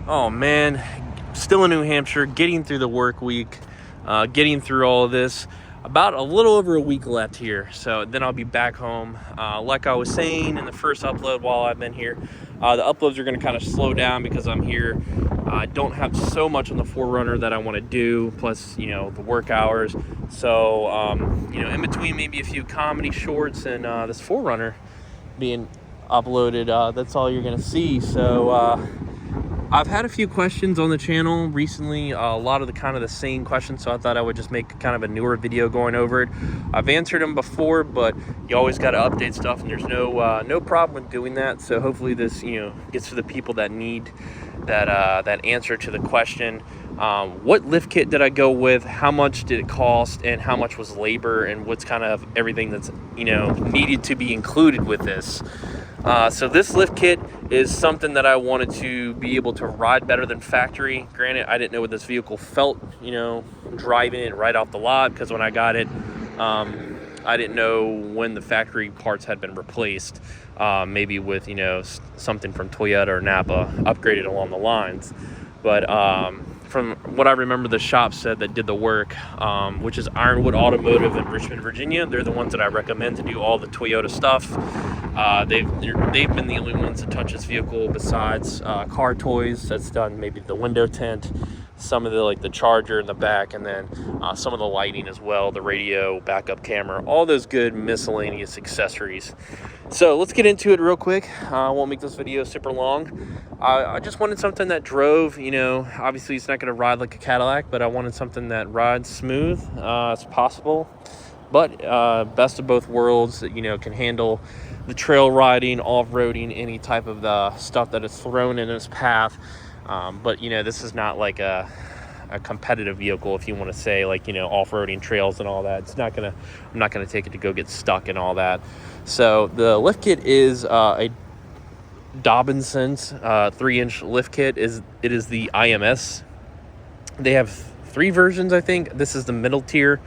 Oh man, still in New Hampshire, getting through the work week, getting through all of this. About a little over a week left here, so then I'll be back home. Like I was saying in the first upload while I've been here, the uploads are going to kind of slow down because I'm here. I don't have so much on the 4Runner that I want to do, plus, the work hours. So, in between maybe a few comedy shorts and this 4Runner being uploaded, that's all you're going to see. So, I've had a few questions on the channel recently, a lot of the same questions, so I thought I would just make kind of a newer video going over it. I've answered them before, but you always got to update stuff, and there's no problem with doing that. So hopefully this gets to the people that need that answer to the question. What lift kit did I go with? How much did it cost? And how much was labor? And what's kind of everything that's needed to be included with this? So this lift kit is something that I wanted to be able to ride better than factory. Granted, I didn't know what this vehicle felt, driving it right off the lot, because when I got it, I didn't know when the factory parts had been replaced, maybe with, something from Toyota or Napa upgraded along the lines. But from what I remember, the shop said that did the work, which is Ironwood Automotive in Richmond, Virginia. They're the ones that I recommend to do all the Toyota stuff. They've been the only ones to touch this vehicle besides Car Toys. That's done maybe the window tint, some of the charger in the back, and then some of the lighting as well, the radio, backup camera, all those good miscellaneous accessories. So let's get into it real quick. I won't make this video super long. I just wanted something that drove, obviously it's not going to ride like a Cadillac, but I wanted something that rides smooth as possible, but best of both worlds, that can handle the trail riding, off-roading, any type of stuff that is thrown in its path. But this is not like a competitive vehicle, if you want to say, off-roading trails and all that. I'm not gonna take it to go get stuck and all that. So the lift kit is a Dobinsons 3-inch lift kit. It is the IMS. They have 3 versions, I think. This is the middle tier.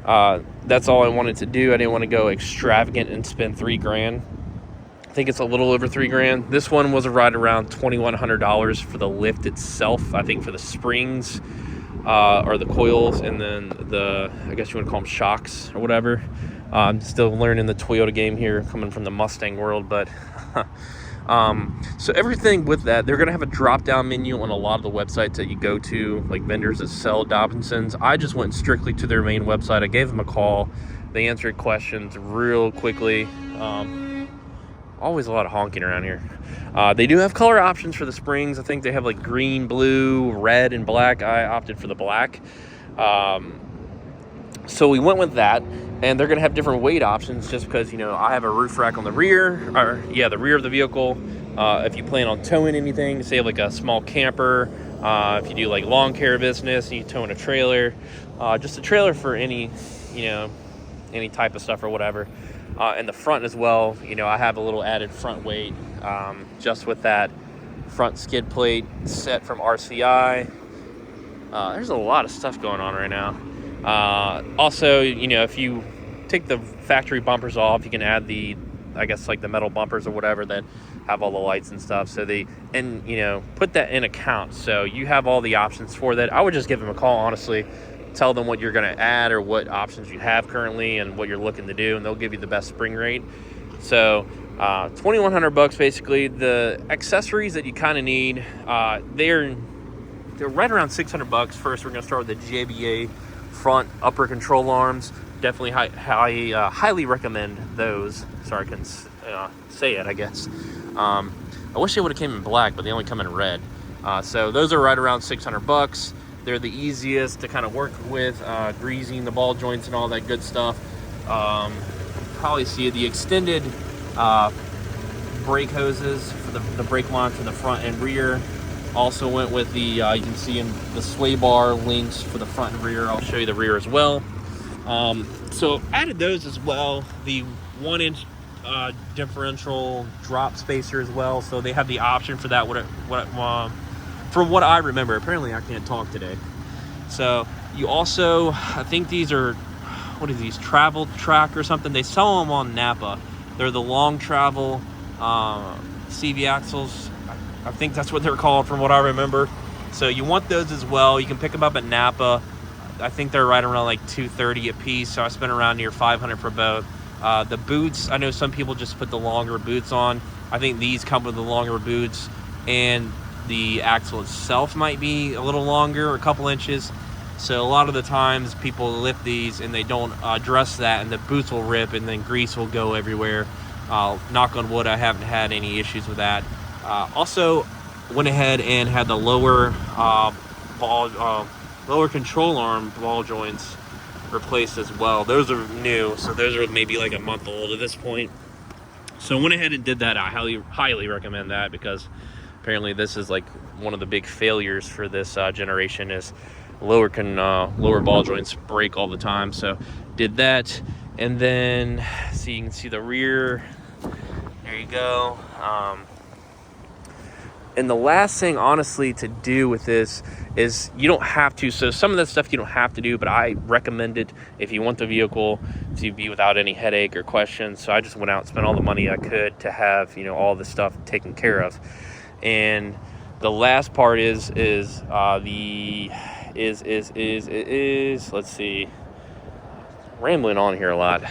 That's all I wanted to do. I didn't want to go extravagant and spend $3,000. I think it's a little over $3,000. This one was right around $2,100 for the lift itself. I think for the springs or the coils, and then I guess you want to call them shocks or whatever. I'm still learning the Toyota game here, coming from the Mustang world, but so everything with that, they're going to have a drop-down menu on a lot of the websites that you go to, like vendors that sell Dobinsons. I just went strictly to their main website. I gave them a call. They answered questions real quickly. Always a lot of honking around here. They do have color options for the springs. I think they have green, blue, red, and black. I opted for the black. So we went with that, and they're going to have different weight options just because, I have a roof rack on the rear, the rear of the vehicle. If you plan on towing anything, say a small camper, if you do lawn care business and you tow in a trailer, just a trailer for any type of stuff or whatever. In the front as well, I have a little added front weight, just with that front skid plate set from RCI. There's a lot of stuff going on right now. Also, if you take the factory bumpers off, you can add the metal bumpers or whatever that have all the lights and stuff. So put that in account. So you have all the options for that. I would just give them a call, honestly. Tell them what you're going to add or what options you have currently and what you're looking to do, and they'll give you the best spring rate. So $2,100 basically. The accessories that you kind of need, they're right around $600. First, we're going to start with the JBA front upper control arms. Definitely highly recommend those. Sorry, I couldn't say it, I guess. I wish they would have came in black, but they only come in red. So those are right around $600. They're the easiest to kind of work with, greasing the ball joints and all that good stuff. Probably see the extended brake hoses for the brake lines for the front and rear. Also went with the, you can see in the sway bar links for the front and rear. I'll show you the rear as well. So added those as well. The 1-inch differential drop spacer as well. So they have the option for that. From what I remember, apparently I can't talk today. So you also, I think these are, what are these, travel track or something? They sell them on Napa. They're the long travel CV axles. I think that's what they're called from what I remember. So you want those as well. You can pick them up at Napa. I think they're right around like $230 a piece, so I spent around near $500 for both. The boots, I know some people just put the longer boots on. I think these come with the longer boots, and the axle itself might be a little longer, a couple inches. So a lot of the times people lift these and they don't address that, and the boots will rip and then grease will go everywhere. Knock on wood, I haven't had any issues with that. Also went ahead and had the lower lower control arm ball joints replaced as well. Those are new, so those are maybe like a month old at this point. So went ahead and did that. I highly recommend that, because apparently this is like one of the big failures for this generation is lower ball joints break all the time. So did that, and then so you can see the rear. There you go. And the last thing, honestly, to do with this is you don't have to. So some of that stuff you don't have to do, but I recommend it if you want the vehicle to be without any headache or questions. So I just went out and spent all the money I could to have, all this stuff taken care of. And the last part is let's see, rambling on here a lot.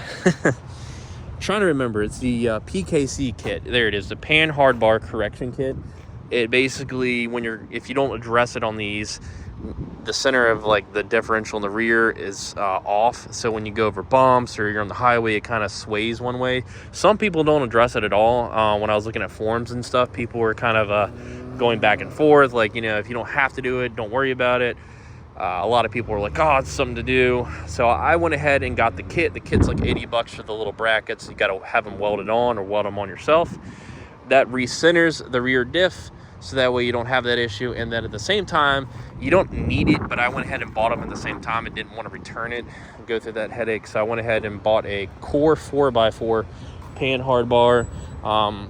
Trying to remember, it's the PKC kit. There it is, the pan hard bar correction kit. It basically, if you don't address it on these, the center of like the differential in the rear is off. So when you go over bumps or you're on the highway, it kind of sways one way. Some people don't address it at all. When I was looking at forums and stuff, people were kind of going back and forth. Like, if you don't have to do it, don't worry about it. A lot of people were like, oh, it's something to do. So I went ahead and got the kit. The kit's like $80 for the little brackets. You got to have them welded on or weld them on yourself. That recenters the rear diff, so that way you don't have that issue. And then at the same time, you don't need it, but I went ahead and bought them at the same time and didn't want to return it and go through that headache. So I went ahead and bought a Core 4x4 pan hard bar. Allows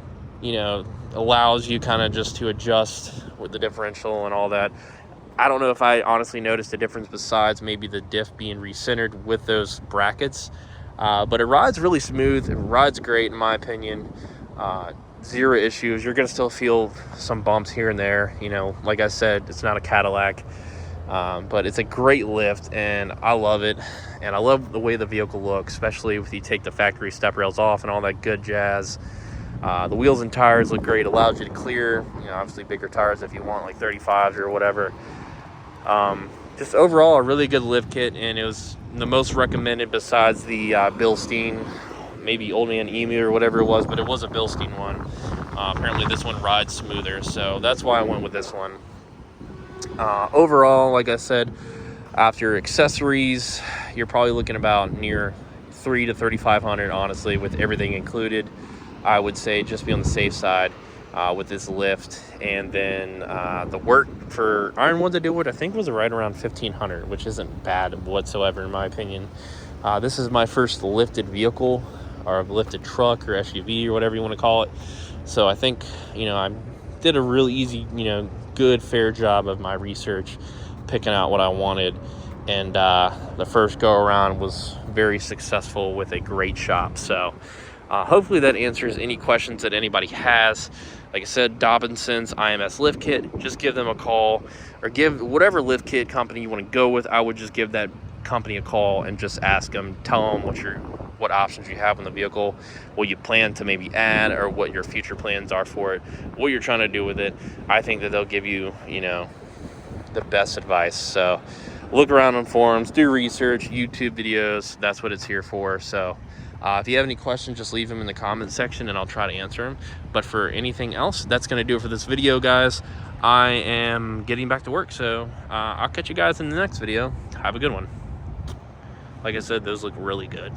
you kind of just to adjust with the differential and all that. I don't know if I honestly noticed a difference besides maybe the diff being recentered with those brackets. But it rides really smooth. It rides great in my opinion. Zero issues. You're going to still feel some bumps here and there. Like I said, it's not a Cadillac, but it's a great lift, and I love it. And I love the way the vehicle looks, especially if you take the factory step rails off and all that good jazz. The wheels and tires look great. Allows you to clear, obviously bigger tires if you want, like 35s or whatever. Just overall, a really good lift kit, and it was the most recommended besides the Bilstein, maybe Old Man Emu or whatever it was, but it was a Bilstein one. Apparently this one rides smoother, so that's why I went with this one. Overall, like I said, after accessories, you're probably looking about near $300 to $3,500, honestly, with everything included. I would say just be on the safe side with this lift. And then the work for Iron One to do it, I think was right around $1,500, which isn't bad whatsoever in my opinion. This is my first lifted vehicle, or lifted truck or SUV or whatever you want to call it. So I think, I did a really easy, good, fair job of my research, picking out what I wanted. And the first go around was very successful with a great shop. So hopefully that answers any questions that anybody has. Like I said, Dobinsons IMS lift kit, just give them a call, or give whatever lift kit company you want to go with. I would just give that company a call and just ask them, tell them what options you have on the vehicle, what you plan to maybe add, or what your future plans are for it, what you're trying to do with it. I think that they'll give you, the best advice. So look around on forums, do research, YouTube videos. That's what it's here for. So if you have any questions, just leave them in the comment section and I'll try to answer them. But for anything else, that's going to do it for this video, guys. I am getting back to work, so I'll catch you guys in the next video. Have a good one. Like I said, those look really good.